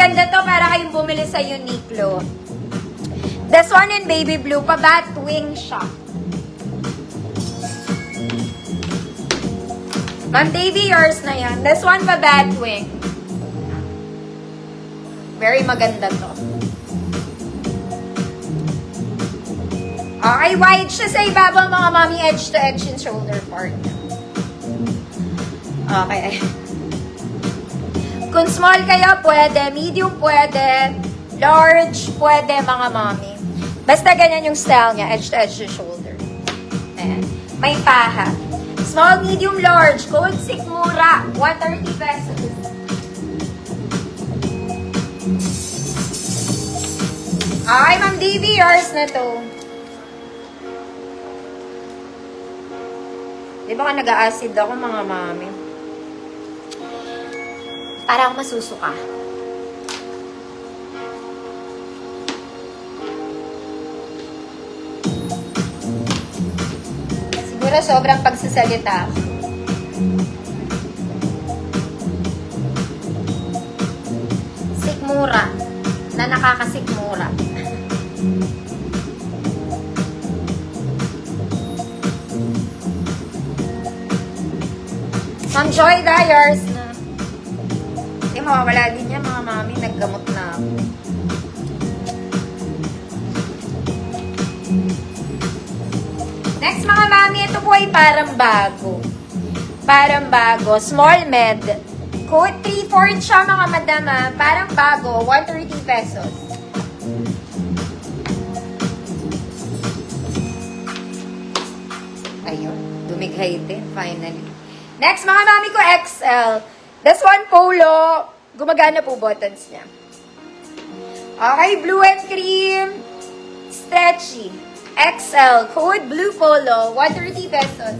maganda to para kayong bumili sa Uniqlo. This one in baby blue, pa Batwing siya. Ma'am Davy, yours na yan. This one pa Batwing. Very maganda to. Okay, wide siya sa ibabaw mga mami, edge to edge yung shoulder part niya. Okay. Kung small kayo, pwede. Medium, pwede. Large, pwede mga mami. Basta ganyan yung style niya, edge to edge yung shoulder. Ayan. May paha. Small, medium, large. Code Sikmura. 130 pesos. Ay, Ma'am Davy, yours na to. Di ba ka nag-a-acid ako, mga mami? Parang masusuka. Siguro sobrang pagsasalita. Sikmura. Na nakakasikmura. Ma'am Joy, yours na. Hindi, mawawala din yan, mga mami. Naggamot na ako. Next, mga mami, ito po ay parang bago. Parang bago. Small med. Code 3-4 siya, mga madama. Parang bago. 130 pesos. Ayun. Dumighay din, finally. Next, mga mami ko, XL. This one, polo. Gumagana po buttons niya. Okay, blue and cream. Stretchy. XL. Code blue polo. 130 pesos.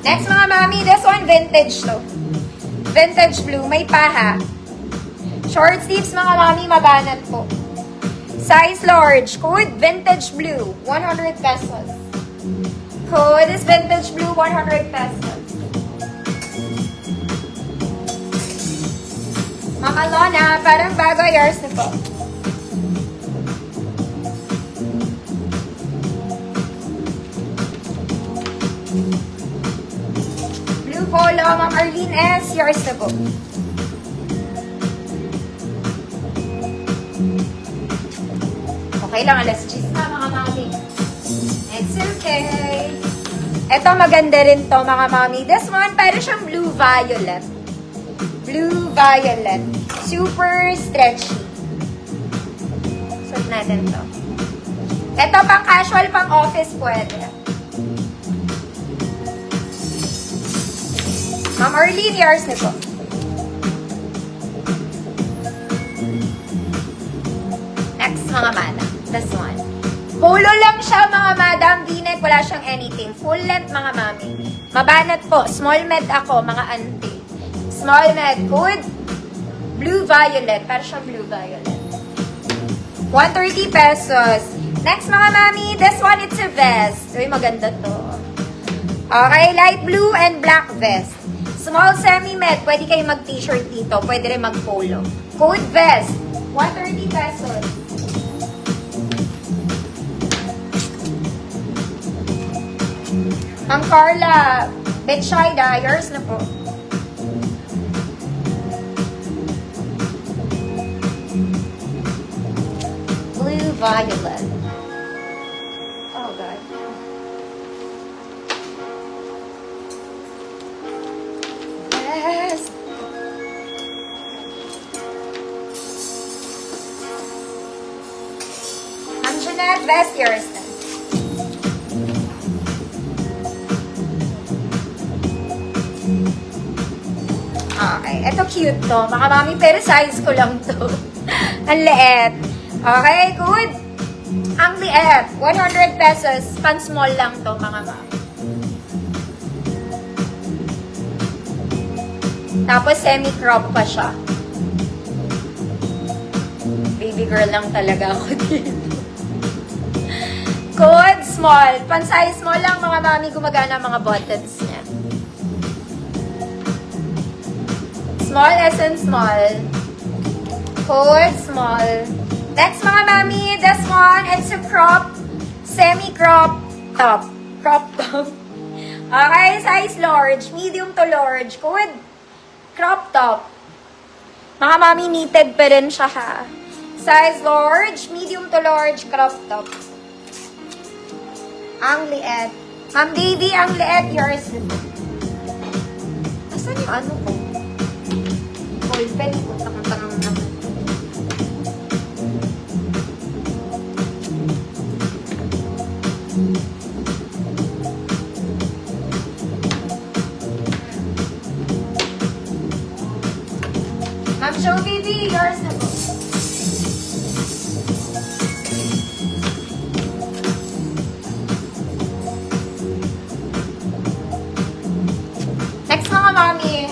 Next, mga mami, this one, vintage to. Vintage blue. May paha. Short sleeves, mga mami, mabanat po. Size large. Code vintage blue. 100 pesos. Code is vintage blue. 100 pesos. Mama Lona, parang bago, yours na po. Blue polo, Ma'am Arlene S, yours na po. Okay lang, alas 10 na mga mami. It's okay. Ito maganda rin to mga mami. This one, parang siyang blue-violet. Blue-violet. Super stretchy. Suot natin to. Ito pang casual, pang office pwede. Ma'am Arlene, yours na po. Next, mga mana. This one. Polo lang siya, mga madam. V-neck, wala siyang anything. Full length, mga mami. Mabanat po. Small med ako, mga auntie. Small med. Good. Blue-violet. Para siyang blue-violet. 130 pesos. Next, mga mami. This one, it's a vest. Uy, maganda to. Okay, light blue and black vest. Small semi-med. Pwede kayo mag-t-shirt dito. Pwede rin mag-polo. Code vest. 130 pesos. Ma'am Carla, Betshida, yours na po. Blue violet. Oh, God. Yes. Ma'am Jeanette, vest, yours na. Okay, ito cute to. Mga mami, pero size ko lang to. Ang liit. Okay, good. Ang liit. 100 pesos. Pan small lang to, mga mami. Tapos semi-crop pa siya. Baby girl lang talaga ako dito. Code small. Pan-size small lang mga mami, gumagana ang mga buttons niya. Small as in small. Code small. Next mga mami, this one, it's a crop, semi-crop top. Crop top. Okay, size large, medium to large. Code crop top. Mga mami, knitted pa rin siya ha. Size large, medium to large, crop top. Ang liit. Ma'am Davy, ang liit, yours. Asan yung ano ko? Ballpen ko, takang-takang naman. Ma'am Show Baby, yours na po. Next mga mami.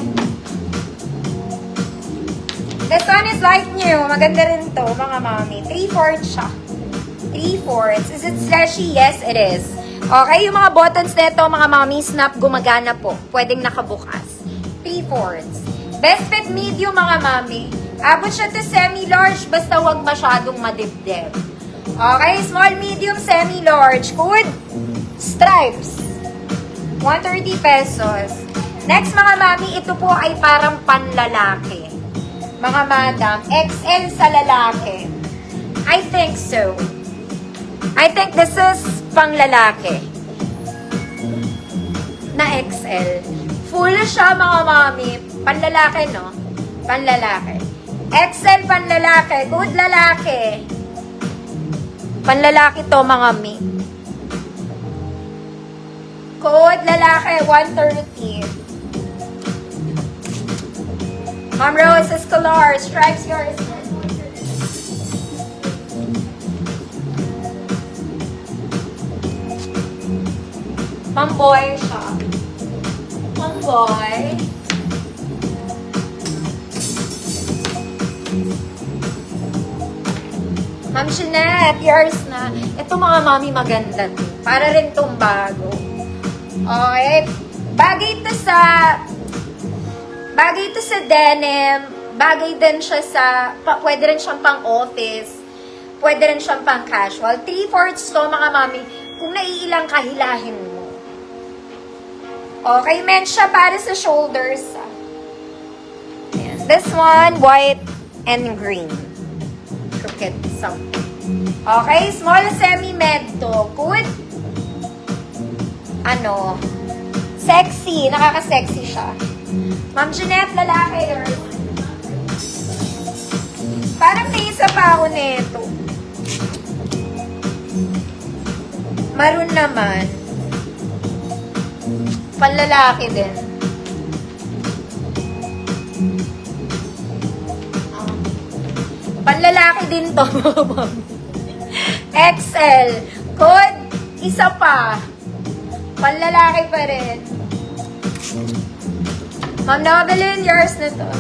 This one is light new. Maganda rin to mga mami. 3/4 siya. 3/4. Is it slashy? Yes, it is. Okay, yung mga buttons nito mga mami, snap gumagana po. Pwedeng nakabukas. 3/4. Best fit medium mga mami. Abot siya to semi-large basta wag masyadong madibdib. Okay, small, medium, semi-large. Good. Stripes. 130 pesos. Next mga mami, ito po ay parang panlalaki. Mga madam, XL sa lalaki. I think so. I think this is panglalaki. Na XL. Full siya mga mami. Panlalaki, no? Panlalaki. XL panlalaki. Good lalaki. Panlalaki to mga mi. Code lalaki, 130. Ma'am Rose, Escalar, stripes yours. Pamboy siya. Pamboy. Ma'am Jeanette, yours na. Ito mga mami maganda to. Para rin tong bago. Okay. Bagay ito sa denim. Bagay din siya sa, pwede rin siyang pang office. Pwede rin siyang pang casual. 3/4 to mga mami. Kung naiilang kahilahin mo. Okay, meant siya para sa shoulders. Ayan. This one, white and green. Crooked something. Okay, small semi-med to. Good. Ano, sexy. Nakaka-sexy siya. Ma'am Jeanette, lalaki. Parang may isa pa ako nito. Maroon naman. Panlalaki din. Panlalaki din to. XL. Code, isa pa. Panlalaki pa rin. Ma'am Novelyn, yours na to.